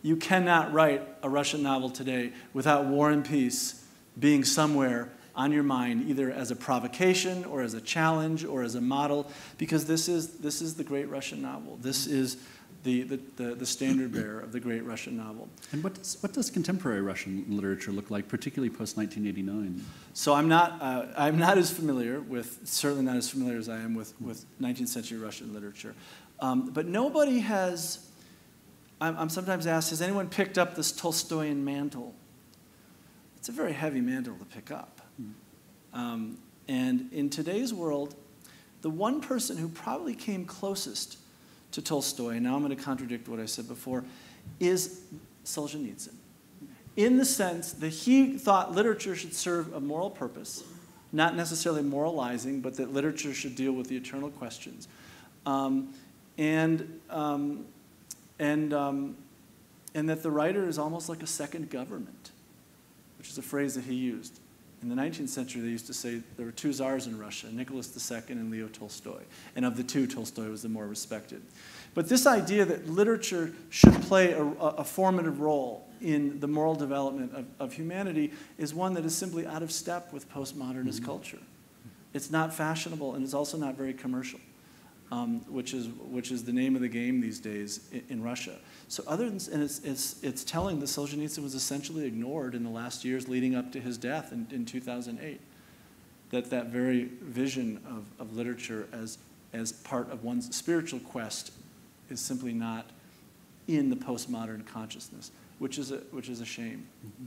You cannot write a Russian novel today without War and Peace being somewhere on your mind, either as a provocation or as a challenge or as a model, because this is the great Russian novel. This is the standard bearer of the great Russian novel. And what does contemporary Russian literature look like, particularly post-1989? So I'm not as familiar with, certainly not as familiar as I am with 19th century Russian literature. But nobody has, I'm sometimes asked, has anyone picked up this Tolstoyan mantle? It's a very heavy mantle to pick up. And in today's world, the one person who probably came closest to Tolstoy, and now I'm going to contradict what I said before, is Solzhenitsyn. In the sense that he thought literature should serve a moral purpose, not necessarily moralizing, but that literature should deal with the eternal questions. And that the writer is almost like a second government, which is a phrase that he used. In the 19th century, they used to say there were two czars in Russia, Nicholas II and Leo Tolstoy. And of the two, Tolstoy was the more respected. But this idea that literature should play a formative role in the moral development of humanity is one that is simply out of step with postmodernist culture. It's not fashionable, and it's also not very commercial, which is the name of the game these days in Russia. So and it's telling that Solzhenitsyn was essentially ignored in the last years leading up to his death in 2008. That very vision of literature as part of one's spiritual quest is simply not in the postmodern consciousness, which is a shame. Mm-hmm.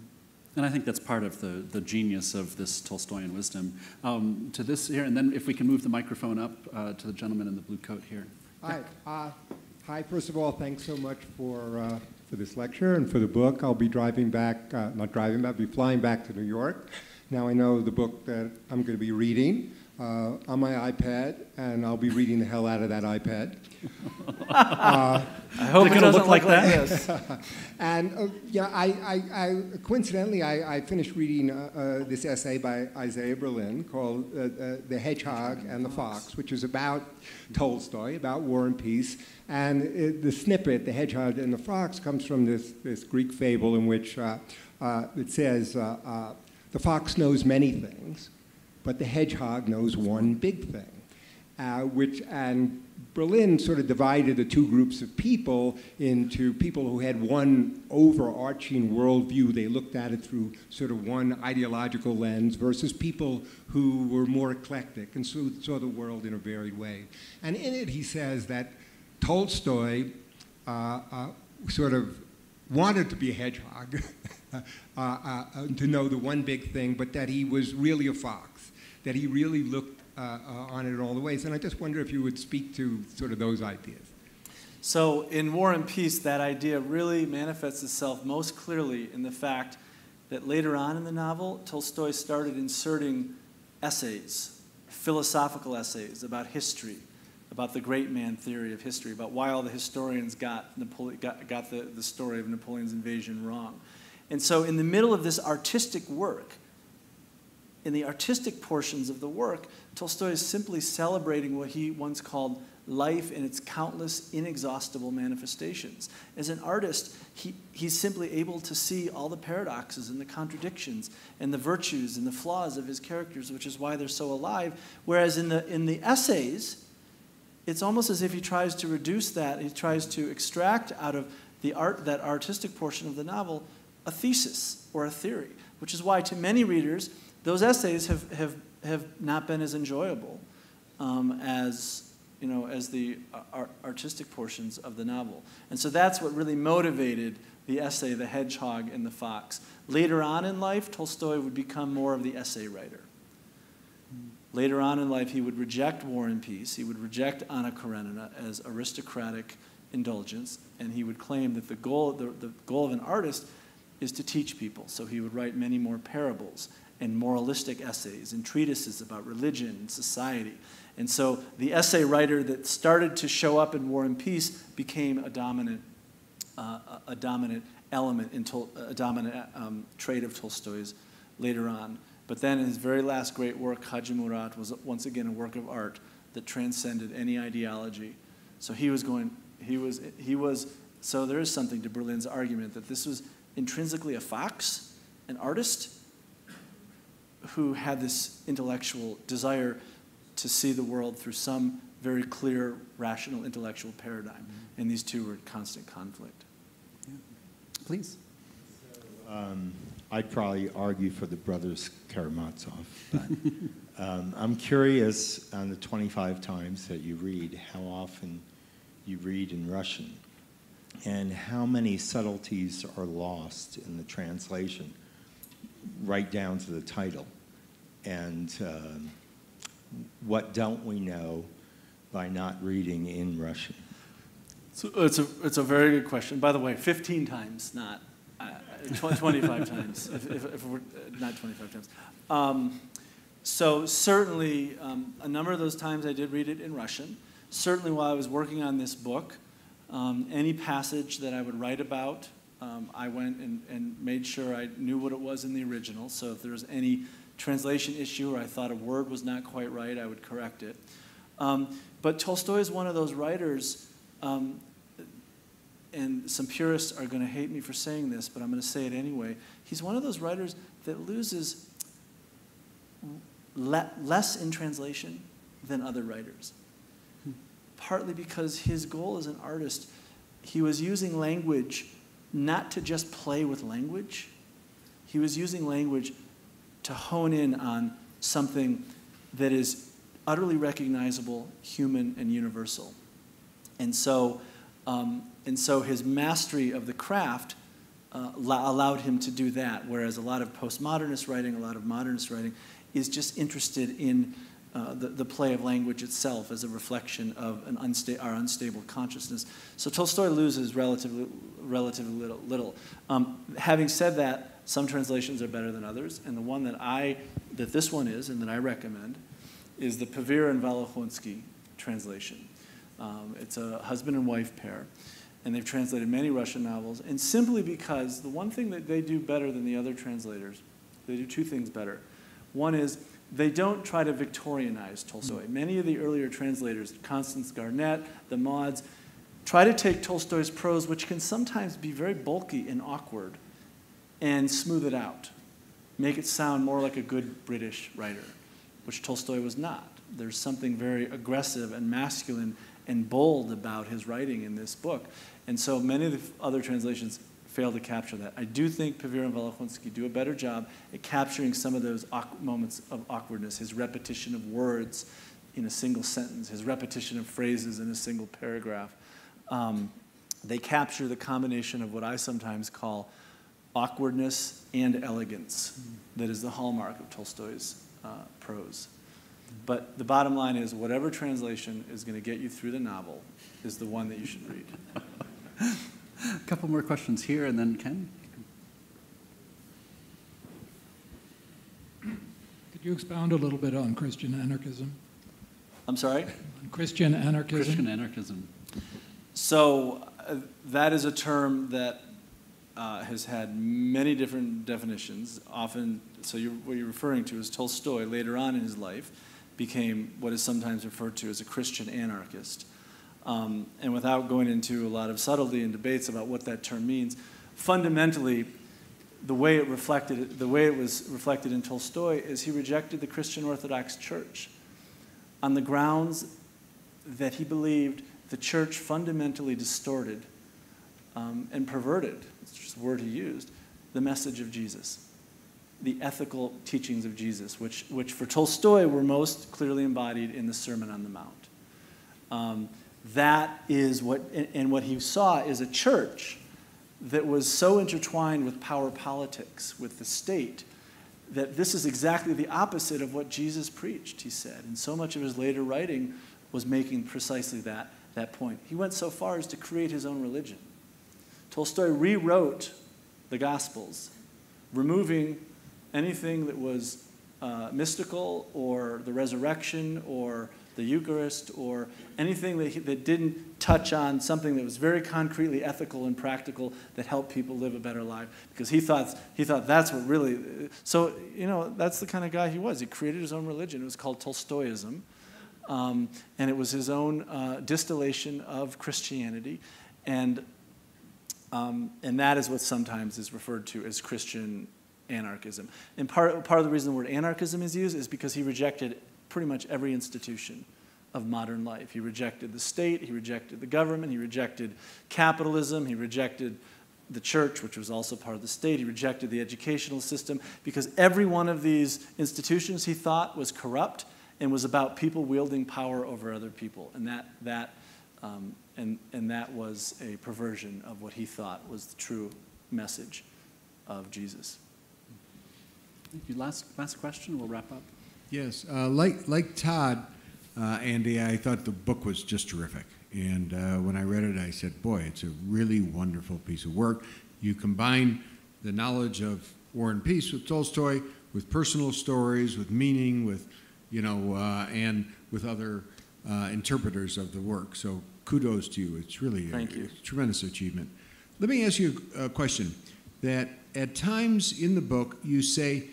And I think that's part of the genius of this Tolstoyan wisdom. To this here, and then if we can move the microphone up to the gentleman in the blue coat here. Hi. Hi. First of all, thanks so much for this lecture and for the book. I'll be driving back, not driving back, I'll be flying back to New York. Now I know the book that I'm going to be reading on my iPad, and I'll be reading the hell out of that iPad. I hope it doesn't look like this. And yeah, I coincidentally I finished reading this essay by Isaiah Berlin called "The Hedgehog and the Fox," which is about Tolstoy, about War and Peace. And the snippet, "The Hedgehog and the Fox," comes from this Greek fable in which it says the fox knows many things, but the hedgehog knows one big thing, and Berlin sort of divided the two groups of people into people who had one overarching worldview. They looked at it through sort of one ideological lens versus people who were more eclectic and saw the world in a varied way. And in it, he says that Tolstoy sort of wanted to be a hedgehog, to know the one big thing, but that he was really a fox, that he really looked on it in all the ways. And I just wonder if you would speak to sort of those ideas. So in War and Peace, that idea really manifests itself most clearly in the fact that later on in the novel, Tolstoy started inserting essays, philosophical essays about history, about the great man theory of history, about why all the historians got the story of Napoleon's invasion wrong. And so in the middle of this artistic work, in the artistic portions of the work, Tolstoy is simply celebrating what he once called life in its countless, inexhaustible manifestations. As an artist, he's simply able to see all the paradoxes and the contradictions and the virtues and the flaws of his characters, which is why they're so alive. Whereas in the essays, it's almost as if he tries to reduce that, he tries to extract out of that artistic portion of the novel a thesis or a theory, which is why to many readers, those essays have not been as enjoyable as the artistic portions of the novel. And so that's what really motivated the essay, The Hedgehog and the Fox. Later on in life, Tolstoy would become more of the essay writer. Later on in life, he would reject War and Peace. He would reject Anna Karenina as aristocratic indulgence, and he would claim that the goal of an artist is to teach people. So he would write many more parables and moralistic essays and treatises about religion and society. And so the essay writer that started to show up in War and Peace became a dominant element, a dominant trait of Tolstoy's later on. But then in his very last great work, Haji Murat, was once again a work of art that transcended any ideology. So so there is something to Berlin's argument that this was intrinsically a fox, an artist, who had this intellectual desire to see the world through some very clear, rational, intellectual paradigm. Mm-hmm. And these two were in constant conflict. Yeah. Please. I'd probably argue for the brothers Karamazov. But, I'm curious, on the 25 times that you read, how often you read in Russian, and how many subtleties are lost in the translation, right down to the title. And what don't we know by not reading in Russian? So it's a very good question. By the way, 15 times, not 25 times, if we're not 25 times. So certainly, a number of those times I did read it in Russian. Certainly while I was working on this book, any passage that I would write about, I went and made sure I knew what it was in the original. So if there was any translation issue or I thought a word was not quite right, I would correct it. But Tolstoy is one of those writers, and some purists are going to hate me for saying this, but I'm going to say it anyway. He's one of those writers that loses less in translation than other writers. Partly because his goal as an artist, he was using language not to just play with language. He was using language to hone in on something that is utterly recognizable, human, and universal. And so his mastery of the craft allowed him to do that, whereas a lot of postmodernist writing, a lot of modernist writing, is just interested in the play of language itself as a reflection of our unstable consciousness. So Tolstoy loses relatively little. Having said that, some translations are better than others, and the one that this one is, and that I recommend, is the Pavir and Volokhonsky translation. It's a husband and wife pair, and they've translated many Russian novels, and simply because the one thing that they do better than the other translators, they do two things better. One is they don't try to Victorianize Tolstoy. Many of the earlier translators, Constance Garnett, the Mods, try to take Tolstoy's prose, which can sometimes be very bulky and awkward, and smooth it out, make it sound more like a good British writer, which Tolstoy was not. There's something very aggressive and masculine and bold about his writing in this book. And so many of the other translations fail to capture that. I do think Pavir and Volokhonsky do a better job at capturing some of those moments of awkwardness, his repetition of words in a single sentence, his repetition of phrases in a single paragraph. They capture the combination of what I sometimes call awkwardness and elegance that is the hallmark of Tolstoy's prose. But the bottom line is whatever translation is going to get you through the novel is the one that you should read. A couple more questions here, and then Ken. Could you expound a little bit on Christian anarchism? I'm sorry? On Christian anarchism? Christian anarchism. So that is a term that has had many different definitions. Often, so what you're referring to is Tolstoy, later on in his life, became what is sometimes referred to as a Christian anarchist. And without going into a lot of subtlety and debates about what that term means, fundamentally, the way it was reflected in Tolstoy is he rejected the Christian Orthodox Church on the grounds that he believed the church fundamentally distorted and perverted, it's just a word he used, the message of Jesus, the ethical teachings of Jesus, which for Tolstoy were most clearly embodied in the Sermon on the Mount. That is what he saw is a church that was so intertwined with power politics, with the state, that this is exactly the opposite of what Jesus preached, he said. And so much of his later writing was making precisely that point. He went so far as to create his own religion. Tolstoy rewrote the Gospels, removing anything that was mystical or the resurrection or the Eucharist or anything that didn't touch on something that was very concretely ethical and practical that helped people live a better life. Because he thought that's what really, so, that's the kind of guy he was. He created his own religion. It was called Tolstoyism. And it was his own distillation of Christianity. And that is what sometimes is referred to as Christian anarchism. And part of the reason the word anarchism is used is because he rejected pretty much every institution of modern life. He rejected the state, he rejected the government, he rejected capitalism, he rejected the church, which was also part of the state, he rejected the educational system, because every one of these institutions he thought was corrupt and was about people wielding power over other people. And that was a perversion of what he thought was the true message of Jesus. Thank you. Last question, we'll wrap up. Yes, like Todd, Andy, I thought the book was just terrific. And when I read it, I said, boy, it's a really wonderful piece of work. You combine the knowledge of War and Peace with Tolstoy, with personal stories, with meaning, with, and with other interpreters of the work. So kudos to you. It's really a tremendous achievement. Let me ask you a question. That at times in the book, you say,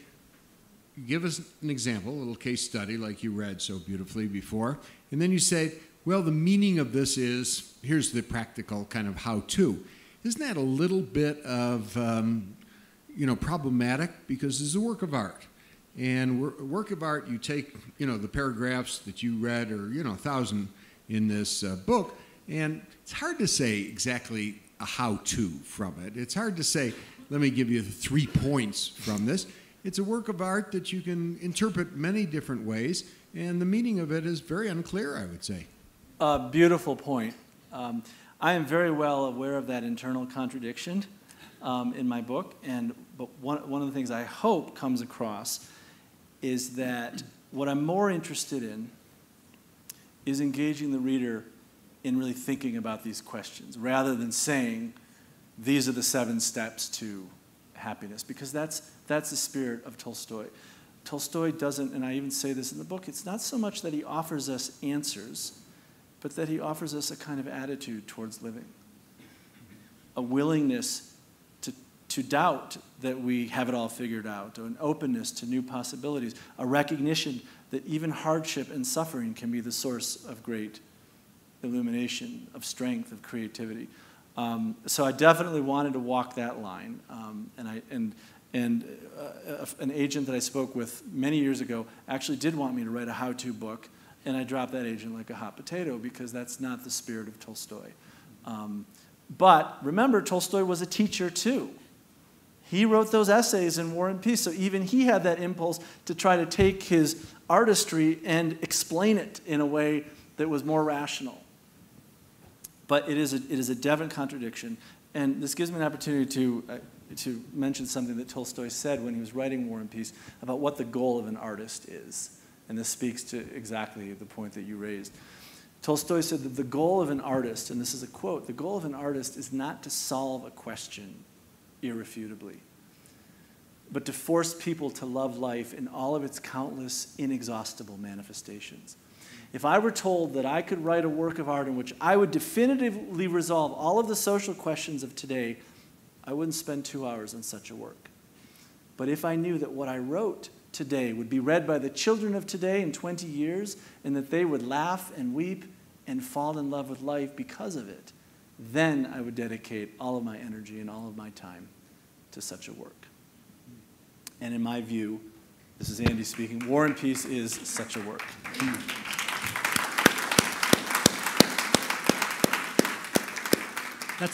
give us an example, a little case study like you read so beautifully before, and then you say, well, the meaning of this is, here's the practical kind of how-to. Isn't that a little bit of, problematic? Because it's a work of art. And work of art, you take, the paragraphs that you read, or, 1,000 in this book, and it's hard to say exactly a how-to from it. It's hard to say, let me give you 3 points from this. It's a work of art that you can interpret many different ways, and the meaning of it is very unclear, I would say. Beautiful point. I am very well aware of that internal contradiction in my book, but one of the things I hope comes across is that what I'm more interested in is engaging the reader in really thinking about these questions, rather than saying, these are the 7 steps to happiness, because that's the spirit of Tolstoy. Tolstoy doesn't, and I even say this in the book, it's not so much that he offers us answers, but that he offers us a kind of attitude towards living, a willingness to doubt that we have it all figured out, an openness to new possibilities, a recognition that even hardship and suffering can be the source of great illumination, of strength, of creativity. So I definitely wanted to walk that line, and an agent that I spoke with many years ago actually did want me to write a how-to book, and I dropped that agent like a hot potato because that's not the spirit of Tolstoy. But remember, Tolstoy was a teacher too. He wrote those essays in War and Peace, so even he had that impulse to try to take his artistry and explain it in a way that was more rational. But it is a definite contradiction, and this gives me an opportunity to mention something that Tolstoy said when he was writing War and Peace about what the goal of an artist is. And this speaks to exactly the point that you raised. Tolstoy said that the goal of an artist, and this is a quote, the goal of an artist is not to solve a question irrefutably, but to force people to love life in all of its countless, inexhaustible manifestations. If I were told that I could write a work of art in which I would definitively resolve all of the social questions of today, I wouldn't spend 2 hours on such a work. But if I knew that what I wrote today would be read by the children of today in 20 years, and that they would laugh and weep and fall in love with life because of it, then I would dedicate all of my energy and all of my time to such a work. And in my view, this is Andy speaking, War and Peace is such a work.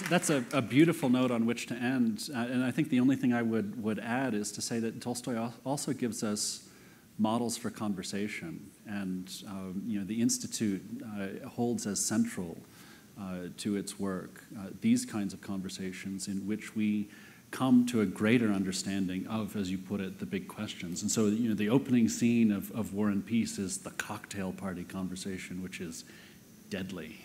That's a beautiful note on which to end. And I think the only thing I would add is to say that Tolstoy also gives us models for conversation. And the Institute holds as central to its work these kinds of conversations in which we come to a greater understanding of, as you put it, the big questions. And so the opening scene of War and Peace is the cocktail party conversation, which is deadly.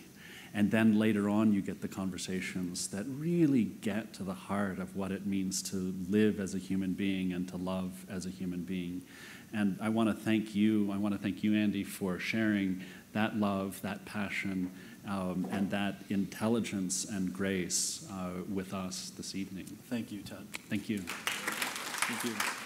And then later on, you get the conversations that really get to the heart of what it means to live as a human being and to love as a human being. And I want to thank you. I want to thank you, Andy, for sharing that love, that passion, and that intelligence and grace with us this evening. Thank you, Todd. Thank you. Thank you.